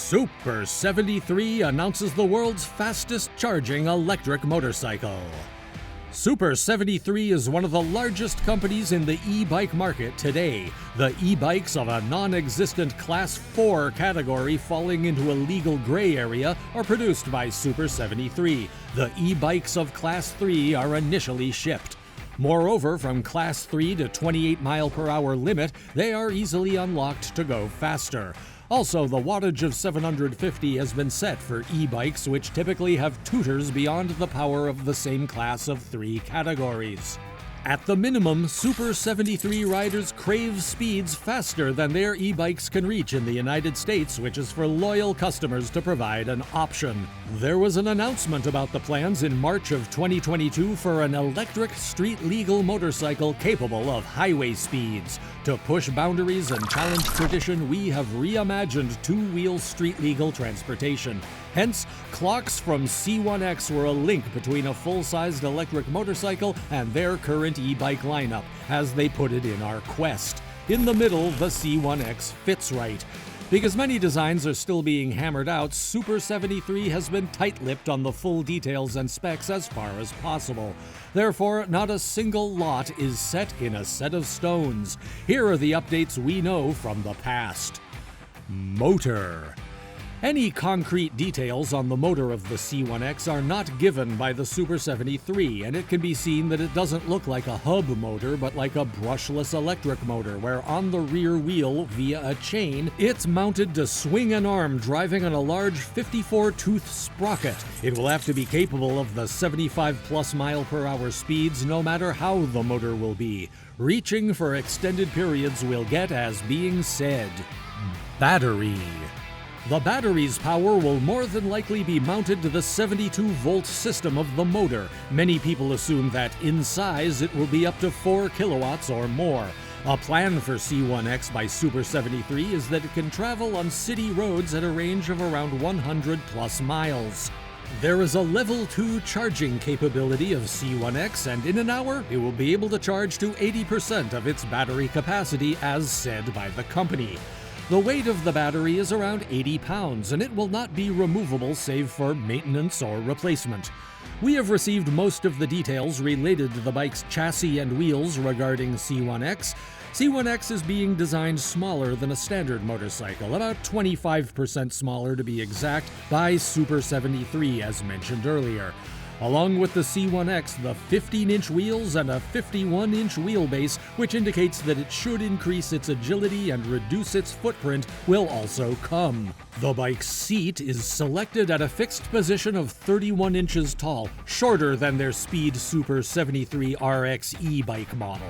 SUPER73 announces the world's fastest charging electric motorcycle. SUPER73 is one of the largest companies in the e-bike market today. The e-bikes of a non-existent Class 4 category falling into a legal gray area are produced by SUPER73. The e-bikes of Class 3 are initially shipped. Moreover, from Class 3 to 28 mph limit, they are easily unlocked to go faster. Also, the wattage of 750 has been set for e-bikes, which typically have tutors beyond the power of the same class of 3 categories. At the minimum, SUPER73 riders crave speeds faster than their e-bikes can reach in the United States, which is for loyal customers to provide an option. There was an announcement about the plans in March of 2022 for an electric street-legal motorcycle capable of highway speeds. To push boundaries and challenge tradition, we have reimagined two-wheel street-legal transportation. Hence, clocks from C1X were a link between a full-sized electric motorcycle and their current e-bike lineup, as they put it in our quest. In the middle, the C1X fits right. Because many designs are still being hammered out, SUPER73 has been tight-lipped on the full details and specs as far as possible. Therefore, not a single lot is set in a set of stones. Here are the updates we know from the past. Motor. Any concrete details on the motor of the C1X are not given by the SUPER73, and it can be seen that it doesn't look like a hub motor, but like a brushless electric motor, where on the rear wheel, via a chain, it's mounted to swing an arm driving on a large 54-tooth sprocket. It will have to be capable of the 75+ mph speeds no matter how the motor will be. Reaching for extended periods will get as being said. Battery. The battery's power will more than likely be mounted to the 72-volt system of the motor. Many people assume that in size it will be up to 4 kilowatts or more. A plan for C1X by SUPER73 is that it can travel on city roads at a range of around 100+ miles. There is a level 2 charging capability of C1X, and in an hour it will be able to charge to 80% of its battery capacity, as said by the company. The weight of the battery is around 80 pounds, and it will not be removable save for maintenance or replacement. We have received most of the details related to the bike's chassis and wheels regarding C1X. C1X is being designed smaller than a standard motorcycle, about 25% smaller to be exact, by SUPER73 as mentioned earlier. Along with the C1X, the 15-inch wheels and a 51-inch wheelbase, which indicates that it should increase its agility and reduce its footprint, will also come. The bike's seat is selected at a fixed position of 31 inches tall, shorter than their Speed SUPER73 RX e-bike model.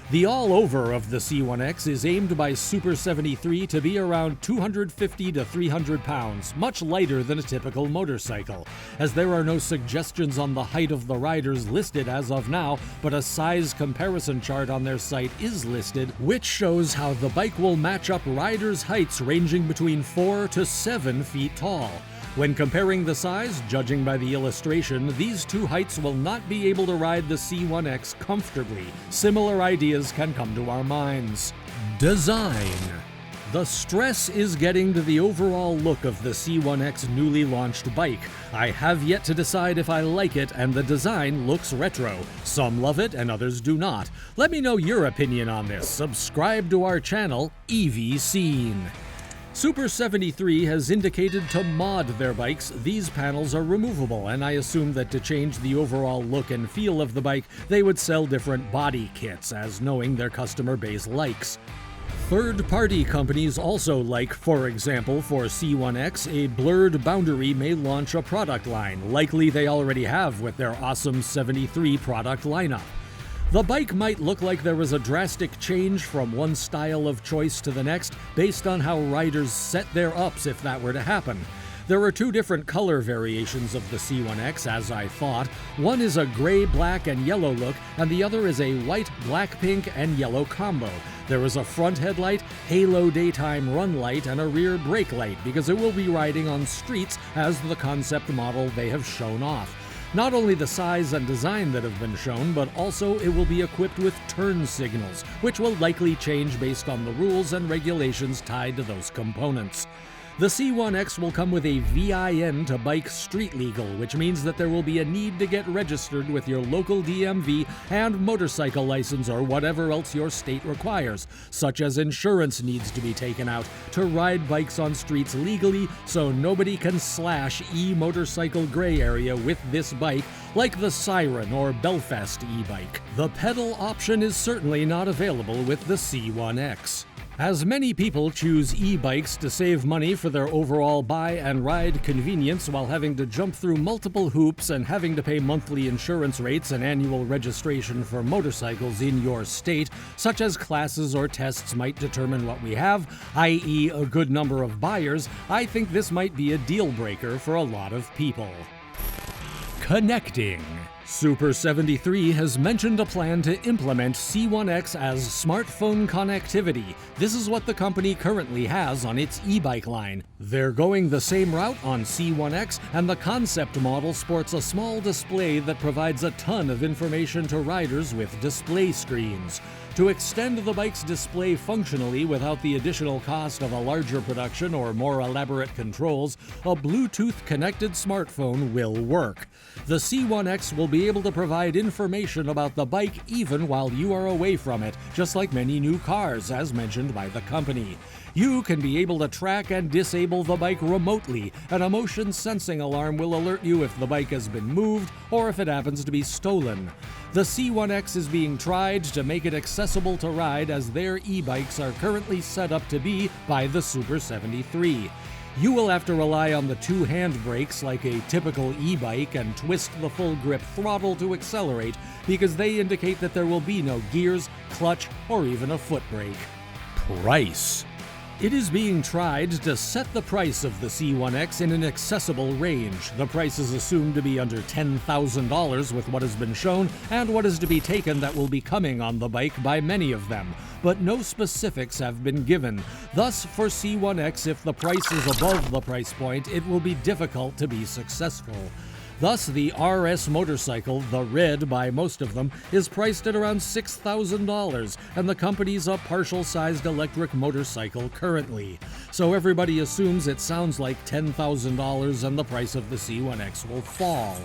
The all-over of the C1X is aimed by SUPER73 to be around 250 to 300 pounds, much lighter than a typical motorcycle, as there are no suggestions on the height of the riders listed as of now, but a size comparison chart on their site is listed, which shows how the bike will match up riders' heights ranging between 4 to 7 feet tall. When comparing the size, judging by the illustration, these two heights will not be able to ride the C1X comfortably. Similar ideas can come to our minds. Design. The stress is getting to the overall look of the C1X newly launched bike. I have yet to decide if I like it, and the design looks retro. Some love it and others do not. Let me know your opinion on this. Subscribe to our channel, EV Scene. SUPER73 has indicated to mod their bikes. These panels are removable, and I assume that to change the overall look and feel of the bike, they would sell different body kits, as knowing their customer base likes. Third-party companies also like, for example, for C1X, a blurred boundary may launch a product line. Likely they already have with their awesome 73 product lineup. The bike might look like there was a drastic change from one style of choice to the next based on how riders set their ups if that were to happen. There are 2 different color variations of the C1X, as I thought. One is a gray, black, and yellow look, and the other is a white, black, pink, and yellow combo. There is a front headlight, halo daytime run light, and a rear brake light, because it will be riding on streets as the concept model they have shown off. Not only the size and design that have been shown, but also it will be equipped with turn signals, which will likely change based on the rules and regulations tied to those components. The C1X will come with a VIN to bike street legal, which means that there will be a need to get registered with your local DMV and motorcycle license or whatever else your state requires, such as insurance needs to be taken out to ride bikes on streets legally so nobody can slash e-motorcycle gray area with this bike like the Siren or Belfast e-bike. The pedal option is certainly not available with the C1X. As many people choose e-bikes to save money for their overall buy and ride convenience while having to jump through multiple hoops and having to pay monthly insurance rates and annual registration for motorcycles in your state, such as classes or tests might determine what we have, i.e. a good number of buyers, I think this might be a deal breaker for a lot of people. Connecting. SUPER73 has mentioned a plan to implement C1X as smartphone connectivity. This is what the company currently has on its e-bike line. They're going the same route on C1X, and the concept model sports a small display that provides a ton of information to riders with display screens. To extend the bike's display functionally without the additional cost of a larger production or more elaborate controls, a Bluetooth-connected smartphone will work. The C1X will be able to provide information about the bike even while you are away from it, just like many new cars, as mentioned by the company. You can be able to track and disable the bike remotely, and a motion sensing alarm will alert you if the bike has been moved or if it happens to be stolen. The C1X is being tried to make it accessible to ride as their e-bikes are currently set up to be by the SUPER73. You will have to rely on the two handbrakes like a typical e-bike and twist the full grip throttle to accelerate because they indicate that there will be no gears, clutch, or even a foot brake. Price. It is being tried to set the price of the C1X in an accessible range. The price is assumed to be under $10,000 with what has been shown and what is to be taken that will be coming on the bike by many of them, but no specifics have been given. Thus, for C1X, if the price is above the price point, it will be difficult to be successful. Thus, the RS motorcycle, the Red by most of them, is priced at around $6,000, and the company's a partial-sized electric motorcycle currently. So everybody assumes it sounds like $10,000 and the price of the C1X will fall.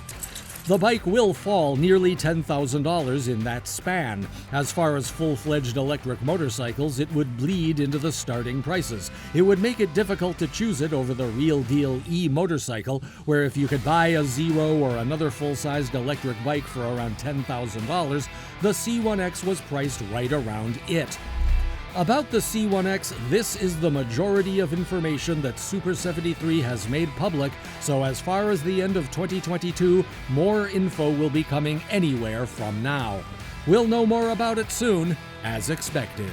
The bike will fall nearly $10,000 in that span. As far as full-fledged electric motorcycles, it would bleed into the starting prices. It would make it difficult to choose it over the real-deal e-motorcycle, where if you could buy a Zero or another full-sized electric bike for around $10,000, the C1X was priced right around it. About the C1X, this is the majority of information that SUPER73 has made public, so as far as the end of 2022, more info will be coming anywhere from now. We'll know more about it soon, as expected.